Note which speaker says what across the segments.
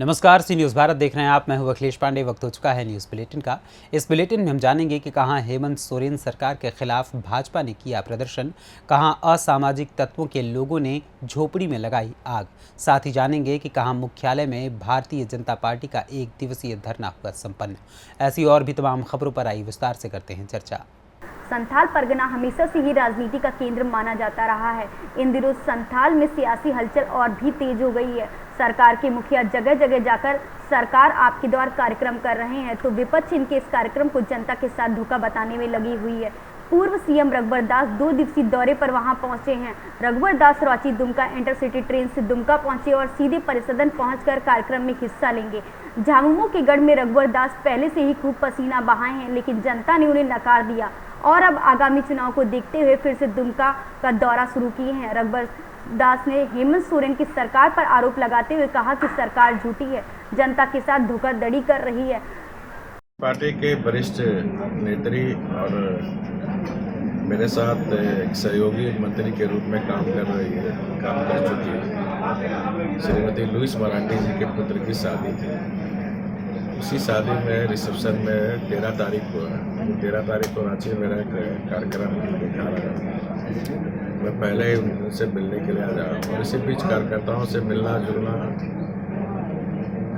Speaker 1: नमस्कार, सी न्यूज़ भारत देख रहे हैं आप। मैं हूं अखिलेश पांडे। वक्त हो चुका है न्यूज़ बुलेटिन का। इस बुलेटिन में हम जानेंगे कि कहां हेमंत सोरेन सरकार के खिलाफ भाजपा ने किया प्रदर्शन, कहां असामाजिक तत्वों के लोगों ने झोपड़ी में लगाई आग। साथ ही जानेंगे कि कहां मुख्यालय में भारतीय जनता पार्टी का 1 दिवसीय धरना हुआ संपन्न। ऐसी और भी तमाम खबरों पर आई विस्तार से करते हैं चर्चा।
Speaker 2: संथाल परगना हमेशा से ही राजनीति का केंद्र माना जाता रहा है। इन दिनों संथाल में सियासी हलचल और भी तेज हो गई है। सरकार के मुखिया जगह जगह जाकर सरकार आपके द्वार कार्यक्रम कर रहे हैं, तो विपक्ष इनके इस कार्यक्रम को जनता के साथ धोखा बताने में लगी हुई है। पूर्व सीएम रघुवर दास 2 दिवसीय दौरे पर वहां पहुंचे हैं। रघुवर दास रांची दुमका इंटरसिटी ट्रेन से दुमका पहुंचे और सीधे परिसदन पहुंचकर कार्यक्रम में हिस्सा लेंगे। झामुमो के गढ़ में रघुवर दास पहले से ही खूब पसीना बहाए हैं, लेकिन जनता ने उन्हें नकार दिया और अब आगामी चुनाव को देखते हुए फिर से दुमका का दौरा शुरू किए हैं। रघुवर दास ने हेमंत सोरेन की सरकार पर आरोप लगाते हुए कहा कि सरकार झूठी है, जनता के साथ धोखाधड़ी कर रही है।
Speaker 3: पार्टी के वरिष्ठ नेत्री और मेरे साथ एक सहयोगी मंत्री के रूप में काम कर चुकी है श्रीमती लुइस मरांडी जी के पुत्र की शादी थी। उसी शादी में रिसेप्शन में 13 तारीख को 13 तारीख को रांची में मेरा एक कार्यक्रम देखा रहा। मैं पहले ही उनसे मिलने के लिए आ जाऊँ और इसी बीच कार्यकर्ताओं से मिलना जुलना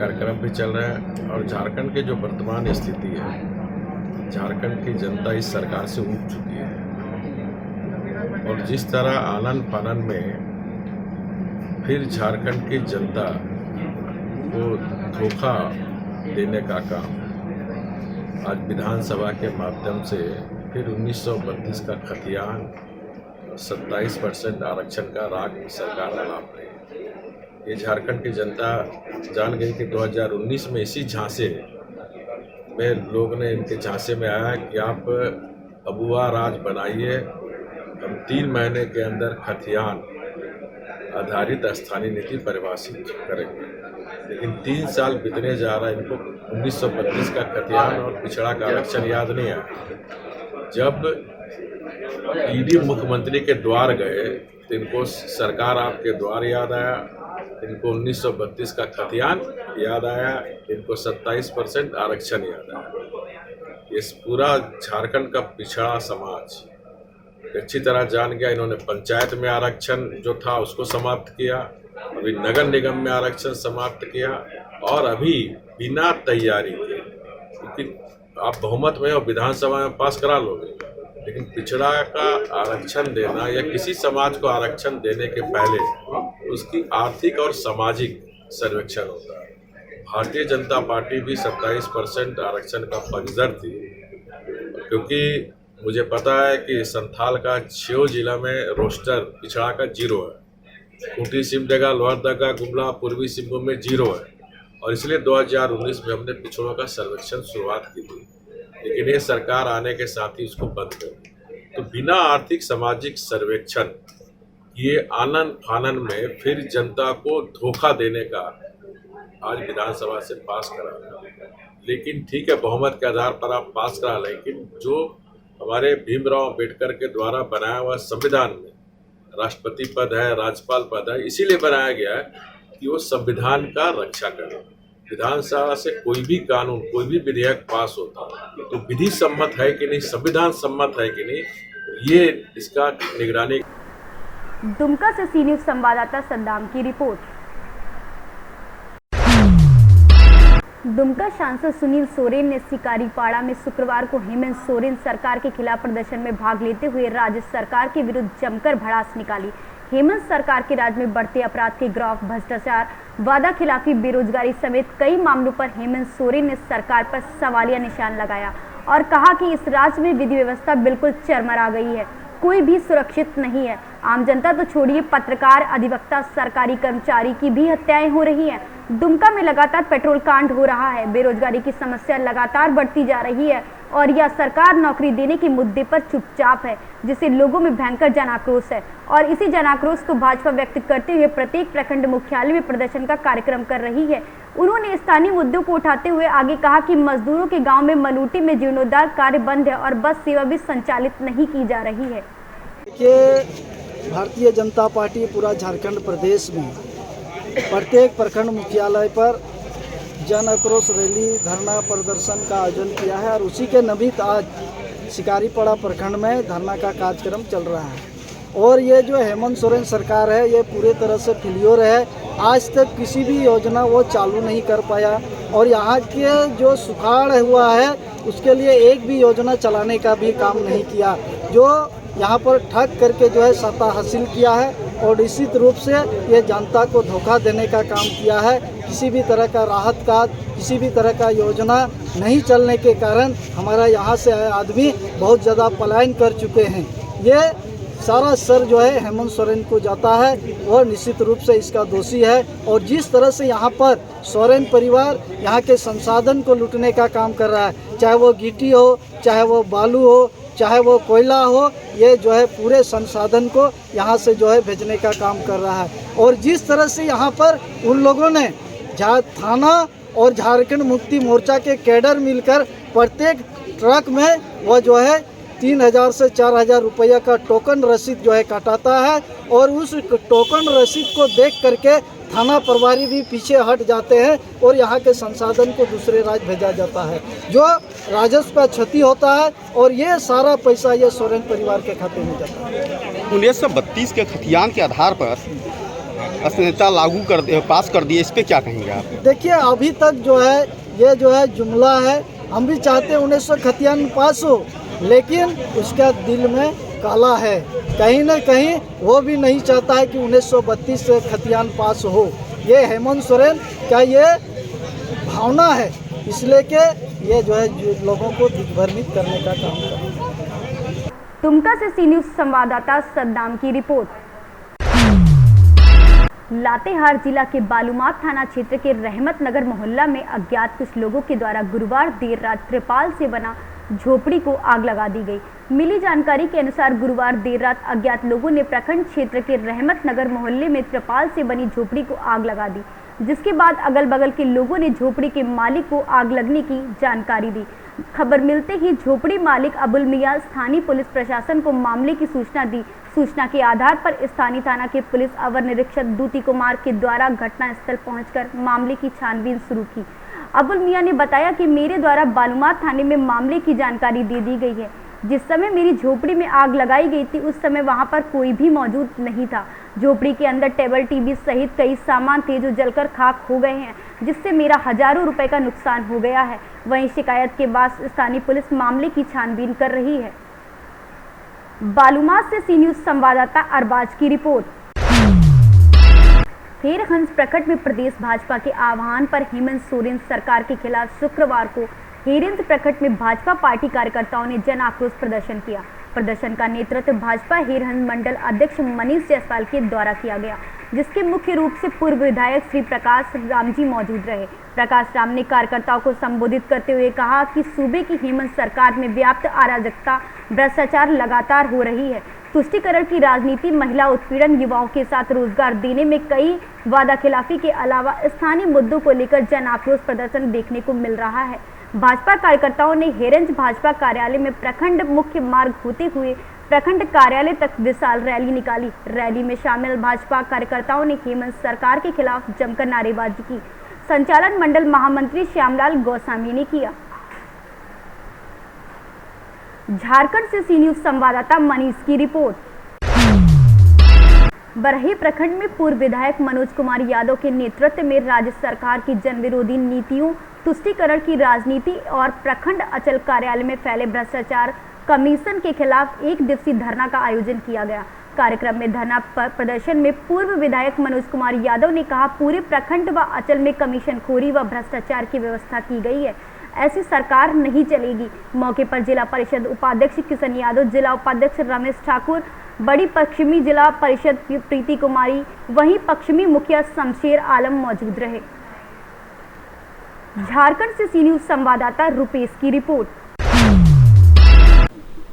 Speaker 3: कार्यक्रम भी चल रहा है। और झारखंड की जो वर्तमान स्थिति है, झारखंड की जनता इस सरकार से ऊब चुकी है और जिस तरह आनन फानन में फिर झारखंड की जनता को धोखा देने का काम आज विधानसभा के माध्यम से फिर 1932 का खतियान 27% आरक्षण का राग सरकार अलाप रही। ये झारखंड की जनता जान गई कि 2019 में इसी झांसे में लोग ने इनके झांसे में आया कि आप अबुआ राज बनाइए, हम 3 महीने के अंदर खतियान आधारित स्थानीय नीति परिभाषित करेंगे। लेकिन 3 साल बीतने जा रहा है, इनको 1932 का खतियान और पिछड़ा का आरक्षण याद नहीं आया। जब ईडी मुख्यमंत्री के द्वार गए तो इनको सरकार आपके द्वार याद आया, इनको 1932 का खतियान याद आया, इनको 27% आरक्षण याद आया। इस पूरा झारखंड का पिछड़ा समाज अच्छी तरह जान गया। इन्होंने पंचायत में आरक्षण जो था उसको समाप्त किया, अभी नगर निगम में आरक्षण समाप्त किया और अभी बिना तैयारी के, क्योंकि आप बहुमत में और विधानसभा में पास करा लोगे, लेकिन पिछड़ा का आरक्षण देना या किसी समाज को आरक्षण देने के पहले उसकी आर्थिक और सामाजिक सर्वेक्षण होता है। भारतीय जनता पार्टी भी 27% आरक्षण का पक्षधर थी, क्योंकि मुझे पता है कि संथाल का 6 जिला में रोस्टर पिछड़ा का 0 है। खूंटी सिमडेगा लोहरदगा गुमला पूर्वी सिंहभूम में 0 है और इसलिए 2019 में हमने पिछड़ों का सर्वेक्षण शुरुआत की थी, लेकिन ये सरकार आने के साथ ही उसको बंद कर दी। तो बिना आर्थिक सामाजिक सर्वेक्षण ये आनन फानन में फिर जनता को धोखा देने का आज विधानसभा से पास करा। लेकिन ठीक है, बहुमत के आधार पर आप पास करा, लेकिन जो हमारे भीमराव अम्बेडकर के द्वारा बनाया हुआ संविधान में राष्ट्रपति पद है, राज्यपाल पद है, इसीलिए बनाया गया है कि वो संविधान का रक्षा करे। विधानसभा से कोई भी कानून, कोई भी विधेयक पास होता है तो विधि सम्मत है कि नहीं, संविधान सम्मत है कि नहीं, ये इसका निगरानी।
Speaker 2: दुमका से सी न्यूज़ संवाददाता सद्दाम की रिपोर्ट। दुमका सांसद सुनील सोरेन ने शिकारीपाड़ा में शुक्रवार को हेमंत सोरेन सरकार के खिलाफ प्रदर्शन में भाग लेते हुए राज्य सरकार के विरुद्ध जमकर भड़ास निकाली। हेमंत सरकार के राज्य में बढ़ते अपराध के गिरफ्त, भ्रष्टाचार, वादा खिलाफी, बेरोजगारी समेत कई मामलों पर हेमंत सोरेन ने सरकार पर सवालिया निशान लगाया और कहा कि इस राज्य में विधि व्यवस्था बिल्कुल चरमरा गई है, कोई भी सुरक्षित नहीं है। आम जनता तो छोड़िए, पत्रकार, अधिवक्ता, सरकारी कर्मचारी की भी हत्याएं हो रही हैं। दुमका में लगातार पेट्रोल कांड हो रहा है। बेरोजगारी की समस्या लगातार बढ़ती जा रही है और यह सरकार नौकरी देने के मुद्दे पर चुपचाप है, जिससे लोगों में भयंकर जन आक्रोश है। और इसी जन आक्रोश को भाजपा व्यक्त करते हुए प्रत्येक प्रखंड मुख्यालय में प्रदर्शन का कार्यक्रम कर रही है। उन्होंने स्थानीय मुद्दों को उठाते हुए आगे कहा कि मजदूरों के गाँव में मलूटी में जीर्णोद्धार कार्य बंद है और बस सेवा भी संचालित नहीं की जा रही है।
Speaker 4: भारतीय जनता पार्टी पूरा झारखंड प्रदेश में प्रत्येक प्रखंड मुख्यालय पर जन आक्रोश रैली धरना प्रदर्शन का आयोजन किया है और उसी के नमित्त आज शिकारीपाड़ा प्रखंड में धरना का कार्यक्रम चल रहा है। और ये जो हेमंत सोरेन सरकार है ये पूरे तरह से फेल्योर है। आज तक किसी भी योजना वो चालू नहीं कर पाया और यहाँ के जो सुखाड़ हुआ है उसके लिए एक भी योजना चलाने का भी काम नहीं किया। जो यहाँ पर ठग करके जो है सत्ता हासिल किया है और निश्चित रूप से ये जनता को धोखा देने का काम किया है। किसी भी तरह का राहत का किसी भी तरह का योजना नहीं चलने के कारण हमारा यहाँ से आदमी बहुत ज़्यादा पलायन कर चुके हैं। ये सारा सर जो है हेमंत सोरेन को जाता है, वह निश्चित रूप से इसका दोषी है। और जिस तरह से यहाँ पर सोरेन परिवार यहाँ के संसाधन को लूटने का काम कर रहा है, चाहे वो गिट्टी हो, चाहे वो बालू हो, चाहे वो कोयला हो, ये जो है पूरे संसाधन को यहाँ से जो है भेजने का काम कर रहा है। और जिस तरह से यहाँ पर उन लोगों ने थाना और झारखंड मुक्ति मोर्चा के कैडर मिलकर प्रत्येक ट्रक में वह जो है 3,000 से 4,000 रुपया का टोकन रसीद जो है काटाता है और उस टोकन रसीद को देख करके थाना प्रभारी भी पीछे हट जाते हैं और यहाँ के संसाधन को दूसरे राज्य भेजा जाता है, जो राजस्व का क्षति होता है और ये सारा पैसा ये सोरेन परिवार के खाते में जाता है।
Speaker 5: 1932 के खतियान के आधार पर संहिता पास कर दिए, इस पे क्या कहेंगे आप?
Speaker 4: देखिए अभी तक जो है ये जो है जुमला है। हम भी चाहते हैं 1991 पास हो, लेकिन उसका दिल में काला है। कहीं न कहीं वो भी नहीं चाहता है कि 1932 से खतियान पास हो। ये हेमंत सोरेन का ये भावना है, इसलिए कि ये जो है लोगों को दिग्भ्रमित करने का काम कर रहा है।
Speaker 2: दुमका से सी न्यूज़ संवाददाता सद्दाम की रिपोर्ट। लातेहार जिला के बालूमाथ थाना क्षेत्र के रहमत नगर मोहल्ला में अज्ञात कुछ लोगों के द्वारा गुरुवार देर रात त्रिपाल से बना झोपड़ी को आग लगा दी गई। मिली जानकारी के अनुसार गुरुवार देर रात अज्ञात लोगों ने प्रखंड क्षेत्र के रहमत नगर मोहल्ले में त्रिपाल से बनी झोपड़ी को आग लगा दी, जिसके बाद अगल बगल के लोगों ने झोपड़ी के मालिक को आग लगने की जानकारी दी। खबर मिलते ही झोपड़ी मालिक अबुल मियां स्थानीय पुलिस प्रशासन को मामले की सूचना दी। सूचना के आधार पर स्थानीय थाना के पुलिस अवर निरीक्षक दूती कुमार के द्वारा घटनास्थल पहुंचकर मामले की छानबीन शुरू की। अबुल मियां ने बताया कि मेरे द्वारा बालूमाथ थाने में मामले की जानकारी दे दी गई है। जिस समय मेरी झोपड़ी में आग लगाई गई थी उस समय वहां पर कोई भी मौजूद नहीं था। झोपड़ी के अंदर टेबल टीवी सहित कई सामान थे जो जलकर खाक हो गए हैं, जिससे मेरा हजारों रुपए का नुकसान हो गया है। वहीं शिकायत के बाद स्थानीय पुलिस मामले की छानबीन कर रही है। बालूमाथ से सी न्यूज़ संवाददाता अरबाज की रिपोर्ट। हेरहंस प्रखंड में प्रदेश भाजपा के आह्वान पर हेमंत सोरेन सरकार के खिलाफ शुक्रवार को हेरहंस प्रखंड में भाजपा पार्टी कार्यकर्ताओं ने जन आक्रोश प्रदर्शन किया। प्रदर्शन का नेतृत्व भाजपा हेरहंस मंडल अध्यक्ष मनीष जायसवाल के द्वारा किया गया, जिसके मुख्य रूप से पूर्व विधायक श्री प्रकाश राम जी मौजूद रहे। प्रकाश राम ने कार्यकर्ताओं को संबोधित करते हुए कहा कि सूबे की हेमंत सरकार में व्याप्त अराजकता, भ्रष्टाचार लगातार हो रही है। तुष्टीकरण की राजनीति, महिला उत्पीड़न, युवाओं के साथ रोजगार देने में कई वादाखिलाफी के अलावा स्थानीय मुद्दों को लेकर जन आक्रोश प्रदर्शन देखने को मिल रहा है। भाजपा कार्यकर्ताओं ने हेरंज भाजपा कार्यालय में प्रखंड मुख्य मार्ग होते हुए प्रखंड कार्यालय तक विशाल रैली निकाली। रैली में शामिल भाजपा कार्यकर्ताओं ने हेमंत सरकार के खिलाफ जमकर नारेबाजी की। संचालन मंडल महामंत्री श्यामलाल गोस्वामी ने किया। झारखंड से सी न्यूज़ संवाददाता मनीष की रिपोर्ट। बरही प्रखंड में पूर्व विधायक मनोज कुमार यादव के नेतृत्व में राज्य सरकार की जनविरोधी नीतियों, तुष्टीकरण की राजनीति और प्रखंड अंचल कार्यालय में फैले भ्रष्टाचार कमीशन के खिलाफ एक दिवसीय धरना का आयोजन किया गया। कार्यक्रम में धरना प्रदर्शन में पूर्व विधायक मनोज कुमार यादव ने कहा, पूरे प्रखंड व अंचल में कमीशनखोरी व भ्रष्टाचार की व्यवस्था की गई है, ऐसी सरकार नहीं चलेगी। मौके पर जिला परिषद उपाध्यक्ष किशन यादव, जिला उपाध्यक्ष रमेश ठाकुर, बड़ी पश्चिमी जिला परिषद प्रीति कुमारी, वहीं पश्चिमी मुखिया शमशेर आलम मौजूद रहे। झारखंड से सी न्यूज़ संवाददाता रुपेश की रिपोर्ट।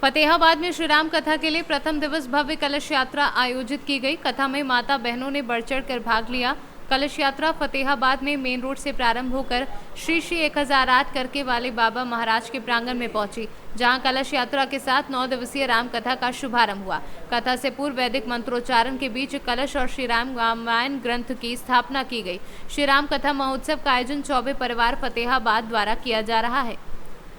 Speaker 6: फतेहाबाद में श्री राम कथा के लिए प्रथम दिवस भव्य कलश यात्रा आयोजित की गई। कथा में माता बहनों ने बढ़ चढ़ कर भाग लिया। कलश यात्रा फतेहाबाद में मेन रोड से प्रारंभ होकर श्री श्री 1008 करके वाले बाबा महाराज के प्रांगण में पहुंची, जहां कलश यात्रा के साथ 9 दिवसीय राम कथा का शुभारंभ हुआ। कथा से पूर्व वैदिक मंत्रोच्चारण के बीच कलश और श्री राम रामायण ग्रंथ की स्थापना की गई। श्री राम कथा महोत्सव का आयोजन चौबे परिवार फतेहाबाद द्वारा किया जा रहा है।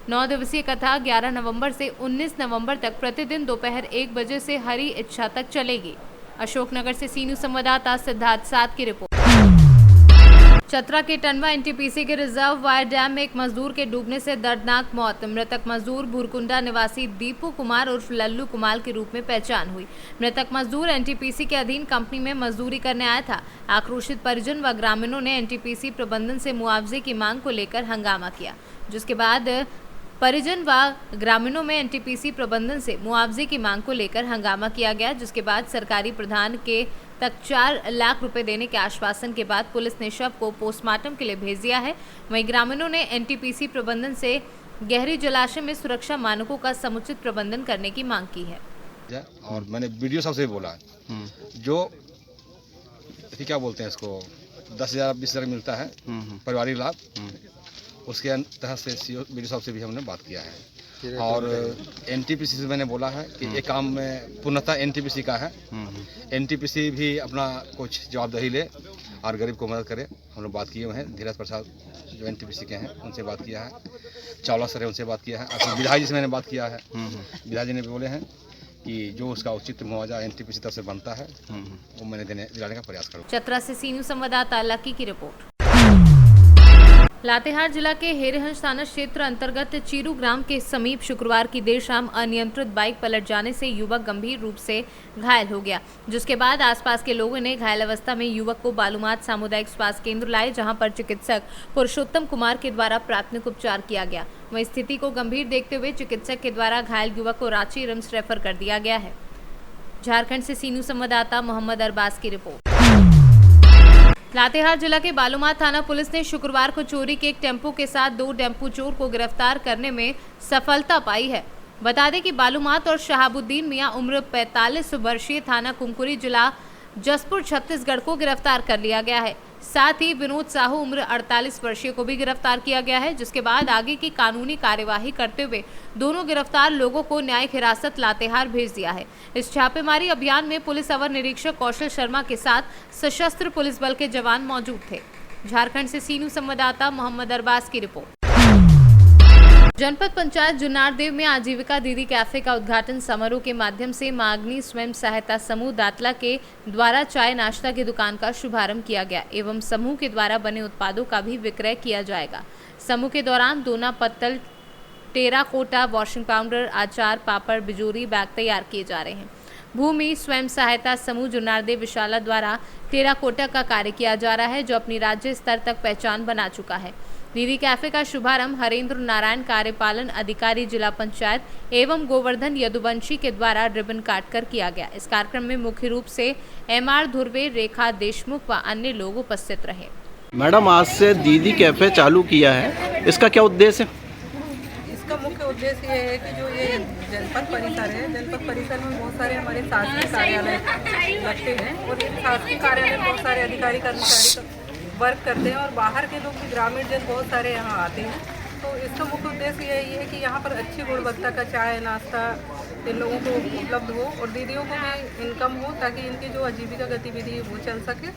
Speaker 6: 9 दिवसीय कथा 11 नवंबर से 19 नवंबर तक प्रतिदिन दोपहर 1 बजे से हरी इच्छा तक चलेगी। अशोकनगर से सी न्यूज़ संवाददाता सिद्धार्थ साथ की रिपोर्ट। चतरा के टनवा एनटीपीसी के रिजर्व वायर डैम में एक मजदूर के डूबने से दर्दनाक मौत। मृतक मजदूर भूरकुंडा निवासी दीपू कुमार उर्फ लल्लू कुमार के रूप में पहचान हुई। मृतक मजदूर एनटीपीसी के अधीन कंपनी में मजदूरी करने आया था। आक्रोशित परिजन व ग्रामीणों ने एनटीपीसी प्रबंधन से मुआवजे की मांग को लेकर हंगामा किया, जिसके बाद परिजन व ग्रामीणों में एनटीपीसी प्रबंधन से मुआवजे की मांग को लेकर हंगामा किया गया, जिसके बाद सरकारी प्रधान के तक 4 लाख रुपए देने के आश्वासन के बाद पुलिस ने शव को पोस्टमार्टम के लिए भेज दिया है। वहीं ग्रामीणों ने एनटीपीसी प्रबंधन से गहरी जलाशय में सुरक्षा मानकों का समुचित प्रबंधन करने की मांग की है।
Speaker 7: और मैंने वीडियो सबसे बोला है, जो क्या बोलते हैं इसको 10,000 20,000 मिलता है पारिवारिक लाभ, उसके तहत से वीडियो साहब से भी हमने बात किया है। और एनटीपीसी से मैंने बोला है कि ये काम में पूर्णतः एनटीपीसी का है। एनटीपीसी भी अपना कुछ जवाबदेही ले और गरीब को मदद करे। हम लोग बात किए हुए हैं, धीरज प्रसाद जो एनटीपीसी के हैं उनसे बात किया है, चावला सर है उनसे बात किया है, अपने विधायक जी से मैंने बात किया है। विधायक जी ने भी बोले हैं कि जो उसका उचित मुआवजा एनटीपीसी तरफ से बनता है वो मैंने दिलाने का प्रयास करूँगा।
Speaker 6: चतरा से सी न्यूज़ संवाददाता लकी की रिपोर्ट। लातेहार जिला के हेरेहंस थाना क्षेत्र अंतर्गत चीरू ग्राम के समीप शुक्रवार की देर शाम अनियंत्रित बाइक पलट जाने से युवक गंभीर रूप से घायल हो गया, जिसके बाद आसपास के लोगों ने घायल अवस्था में युवक को बालूमाथ सामुदायिक स्वास्थ्य केंद्र लाए, जहां पर चिकित्सक पुरुषोत्तम कुमार के द्वारा प्राथमिक उपचार किया गया। वहीं स्थिति को गंभीर देखते हुए चिकित्सक के द्वारा घायल युवक को रांची रिम्स रेफर कर दिया गया है। झारखंड से सी न्यूज़ संवाददाता मोहम्मद अरबाज की रिपोर्ट। लातेहार जिला के बालूमाथ थाना पुलिस ने शुक्रवार को चोरी के एक टेम्पो के साथ 2 टेम्पो चोर को गिरफ्तार करने में सफलता पाई है। बता दें कि बालूमाथ और शहाबुद्दीन मियां उम्र 45 वर्षीय थाना कुमकुरी जिला जसपुर छत्तीसगढ़ को गिरफ्तार कर लिया गया है। साथ ही विनोद साहू उम्र 48 वर्षीय को भी गिरफ्तार किया गया है, जिसके बाद आगे की कानूनी कार्यवाही करते हुए दोनों गिरफ्तार लोगों को न्यायिक हिरासत लातेहार भेज दिया है। इस छापेमारी अभियान में पुलिस अवर निरीक्षक कौशल शर्मा के साथ सशस्त्र पुलिस बल के जवान मौजूद थे। झारखंड से सी न्यूज़ संवाददाता मोहम्मद अरबाज की रिपोर्ट। जनपद पंचायत जुन्नारदेव में आजीविका दीदी कैफे का उद्घाटन समारोह के माध्यम से मांगनी स्वयं सहायता समूह दातला के द्वारा चाय नाश्ता की दुकान का शुभारंभ किया गया एवं समूह के द्वारा बने उत्पादों का भी विक्रय किया जाएगा। समूह के दौरान दोना पत्तल, टेराकोटा, वॉशिंग पाउडर, अचार, पापड़, बिजूरी बैग तैयार किए जा रहे हैं। भूमि स्वयं सहायता समूह जुन्नारदेव विशाला द्वारा टेराकोटा का कार्य किया जा रहा है, जो अपनी राज्य स्तर तक पहचान बना चुका है। दीदी कैफे का शुभारंभ हरेंद्र नारायण कार्यपालन अधिकारी जिला पंचायत एवं गोवर्धन यदुवंशी के द्वारा रिबन काटकर किया गया। इस कार्यक्रम में मुख्य रूप से एमआर धुर्वे, रेखा देशमुख व अन्य लोग उपस्थित रहे।
Speaker 8: मैडम, आज से दीदी कैफे चालू किया है, इसका क्या उद्देश्य है?
Speaker 9: इसका मुख्य उद्देश्य ये है कि जो ये जनपद परिसर है, जनपद परिसर में बहुत सारे हमारे शासकीय कार्यालय लगते हैं और इन शासकीय कार्यालय में बहुत सारे अधिकारी कर्मचारी वर्क करते हैं और बाहर के लोग भी, ग्रामीण जन बहुत सारे यहाँ आते हैं। तो इसका मुख्य उद्देश्य यही है कि यहाँ पर अच्छी गुणवत्ता का चाय नाश्ता इन लोगों को उपलब्ध हो और दीदियों को भी इनकम हो, ताकि इनकी जो आजीविका गतिविधि है वो चल सके।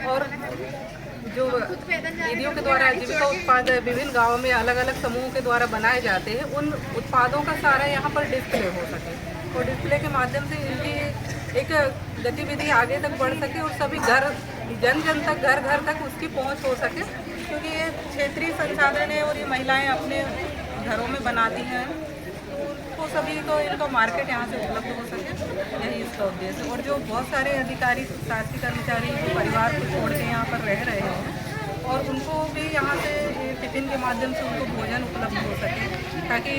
Speaker 9: और जो दीदियों के द्वारा आजीविका उत्पाद विभिन्न गाँवों में अलग अलग समूहों के द्वारा बनाए जाते हैं, उन उत्पादों का सारा यहाँ पर डिस्प्ले हो सके और डिस्प्ले के माध्यम से इनकी एक गतिविधि आगे तक बढ़ सके और सभी जन जन तक, घर घर तक उसकी पहुंच हो सके, क्योंकि ये क्षेत्रीय संसाधन है और ये महिलाएं अपने घरों में बनाती हैं, तो सभी को इनका मार्केट यहाँ से उपलब्ध हो सके, यही इसका उद्देश्य। और जो बहुत सारे अधिकारी, शासकीय कर्मचारी जो परिवार को छोड़ के यहाँ पर रह रहे हैं और उनको भी यहाँ से टिफिन के माध्यम से उनको भोजन उपलब्ध हो सके, ताकि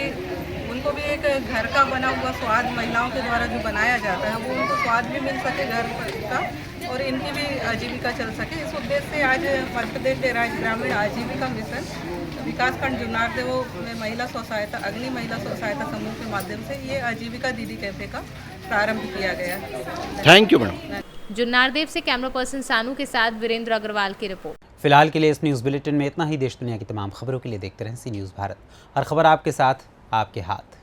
Speaker 9: उनको भी एक घर का बना हुआ स्वाद महिलाओं के द्वारा जो बनाया जाता है वो उनको स्वाद भी मिल सके घर का और इनकी भी आजीविका चल सके। इस उद्देश्य से आज मध्य प्रदेश राज्य ग्रामीण आजीविका मिशन विकासखंड जुन्नारदेव में महिला स्व सहायता, अग्नि महिला स्व सहायता समूह के माध्यम से ये आजीविका दीदी कैफे का प्रारंभ किया गया।
Speaker 8: Thank you madam.
Speaker 6: जुन्नारदेव से कैमरा पर्सन सानू के साथ वीरेंद्र अग्रवाल की रिपोर्ट।
Speaker 1: फिलहाल के लिए इस न्यूज़ बुलेटिन में इतना ही। देश दुनिया की तमाम खबरों के लिए देखते रहें सी न्यूज़ भारत। हर खबर आपके साथ, आपके हाथ।